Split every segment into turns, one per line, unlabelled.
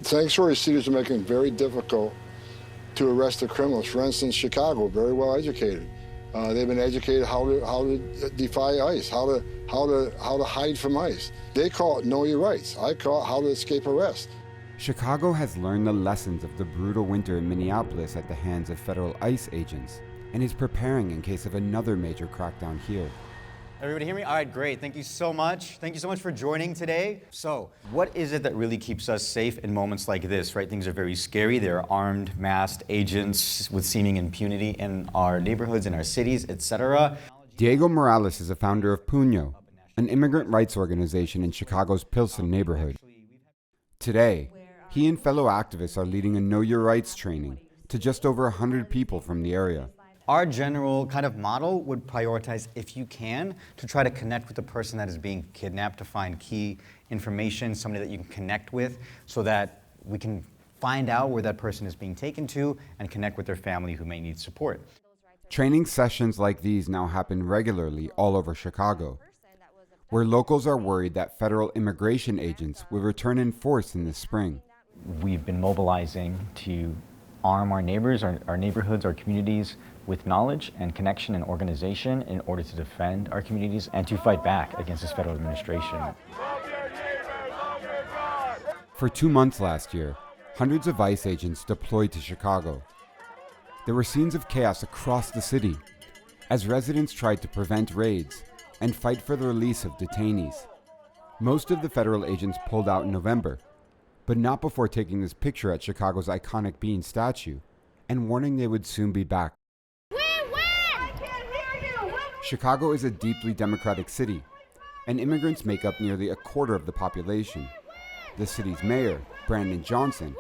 Sanctuary cities are making it very difficult to arrest the criminals. For instance, Chicago, very well educated. They've been educated how to defy ICE, how to hide from ICE. They call it know your rights. I call it how to escape arrest.
Chicago has learned the lessons of the brutal winter in Minneapolis at the hands of federal ICE agents and is preparing in case of another major crackdown here.
Everybody hear me? All right, great. Thank you so much. Thank you so much for joining today. So, what is it that really keeps us safe in moments like this, right? Things are very scary. There are armed, masked agents with seeming impunity in our neighborhoods, in our cities, etc.
Diego Morales is a founder of Puño, an immigrant rights organization in Chicago's Pilsen neighborhood. Today, he and fellow activists are leading a Know Your Rights training to just over 100 people from the area.
Our general kind of model would prioritize, if you can, to try to connect with the person that is being kidnapped, to find key information, somebody that you can connect with, so that we can find out where that person is being taken to and connect with their family who may need support.
Training sessions like these now happen regularly all over Chicago, where locals are worried that federal immigration agents will return in force in the spring.
We've been mobilizing to arm our neighbors, our neighborhoods, our communities with knowledge and connection and organization in order to defend our communities and to fight back against this federal administration.
For 2 months last year, hundreds of ICE agents deployed to Chicago. There were scenes of chaos across the city as residents tried to prevent raids and fight for the release of detainees. Most of the federal agents pulled out in November, but not before taking this picture at Chicago's iconic Bean statue and warning they would soon be back. Chicago is a deeply democratic city, and immigrants make up nearly a quarter of the population. The city's mayor, Brandon Johnson,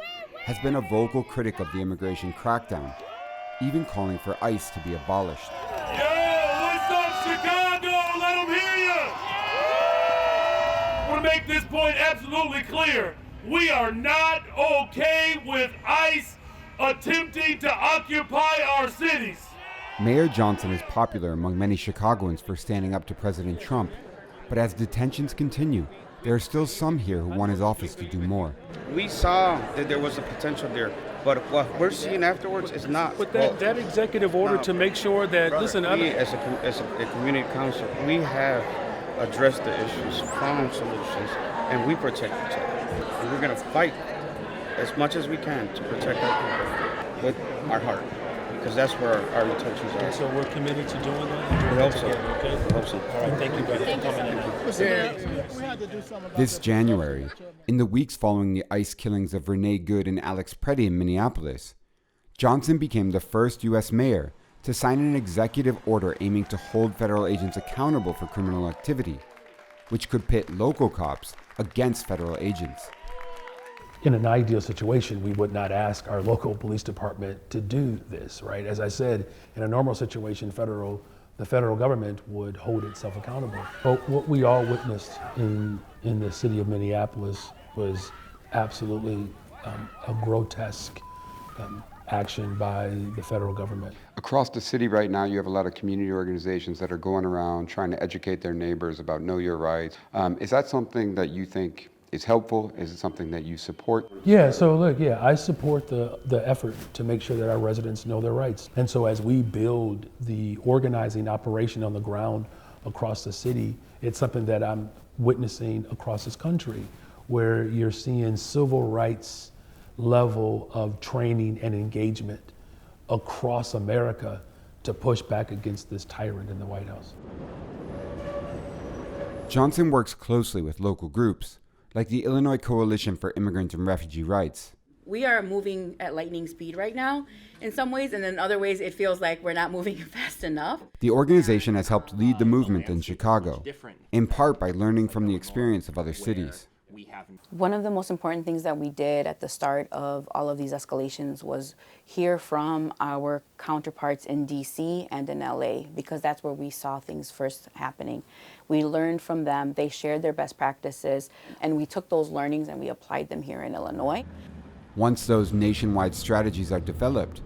has been a vocal critic of the immigration crackdown, even calling for ICE to be abolished.
Yo, what's up, Chicago? Let them hear you! I want to make this point absolutely clear. We are not okay with ICE attempting to occupy our cities.
Mayor Johnson is popular among many Chicagoans for standing up to President Trump, but as detentions continue, there are still some here who want his office to do more.
We saw that there was a potential there, but what we're seeing afterwards is not.
But that executive order to make sure that, listen,
we as a community council, we have addressed the issues, found solutions, and we protect each other. And we're going to fight as much as we can to protect our people with our heart, because that's where our intentions are.
And so we're committed to doing that?
We hope so.
Okay?
We hope so.
All right, thank you, brother, for coming in.
This January, in the weeks following the ICE killings of Renee Good and Alex Preddy in Minneapolis, Johnson became the first U.S. mayor to sign an executive order aiming to hold federal agents accountable for criminal activity, which could pit local cops against federal agents.
In an ideal situation, we would not ask our local police department to do this, right? As I said, in a normal situation, the federal government would hold itself accountable. But what we all witnessed in the city of Minneapolis was absolutely a grotesque action by the federal government.
Across the city right now, you have a lot of community organizations that are going around trying to educate their neighbors about know your rights. Is that something that you think is helpful? Is it something that you support?
Yeah, so look, I support the effort to make sure that our residents know their rights. And so as we build the organizing operation on the ground across the city, it's something that I'm witnessing across this country, where you're seeing civil rights level of training and engagement across America to push back against this tyrant in the White House.
Johnson works closely with local groups, like the Illinois Coalition for Immigrant and Refugee Rights.
We are moving at lightning speed right now in some ways, and in other ways it feels like we're not moving fast enough.
The organization has helped lead the movement in Chicago, in part by learning from the experience of other cities.
One of the most important things that we did at the start of all of these escalations was hear from our counterparts in DC and in LA, because that's where we saw things first happening. We learned from them, they shared their best practices, and we took those learnings and we applied them here in Illinois.
Once those nationwide strategies are developed,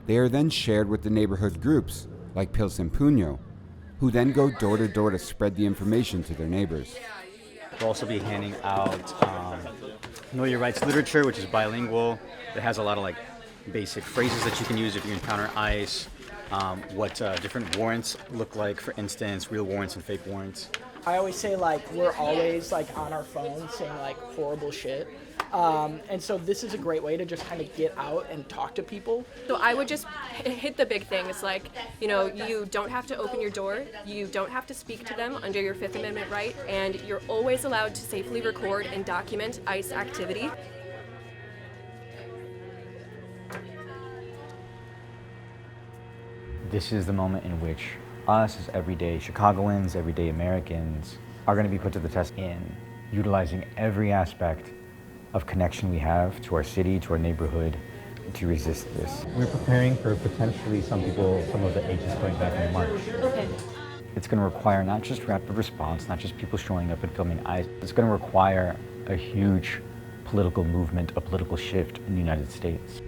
they are then shared with the neighborhood groups, like Pilsen Puño, who then go door to door to spread the information to their neighbors.
We'll also be handing out know your rights literature, which is bilingual. It has a lot of like basic phrases that you can use if you encounter ICE, what different warrants look like, for instance, real warrants and fake warrants.
I always say like we're always like on our phones saying like horrible shit. And so this is a great way to just kind of get out and talk to people.
So I would just hit the big thing. It's like, you know, you don't have to open your door. You don't have to speak to them under your Fifth Amendment right. And you're always allowed to safely record and document ICE activity.
This is the moment in which us as everyday Chicagoans, everyday Americans, are going to be put to the test in utilizing every aspect of connection we have to our city, to our neighborhood, to resist this. We're preparing for potentially some of the agents going back in March.
Okay.
It's going to require not just rapid response, not just people showing up and filming ICE. It's going to require a huge political movement, a political shift in the United States.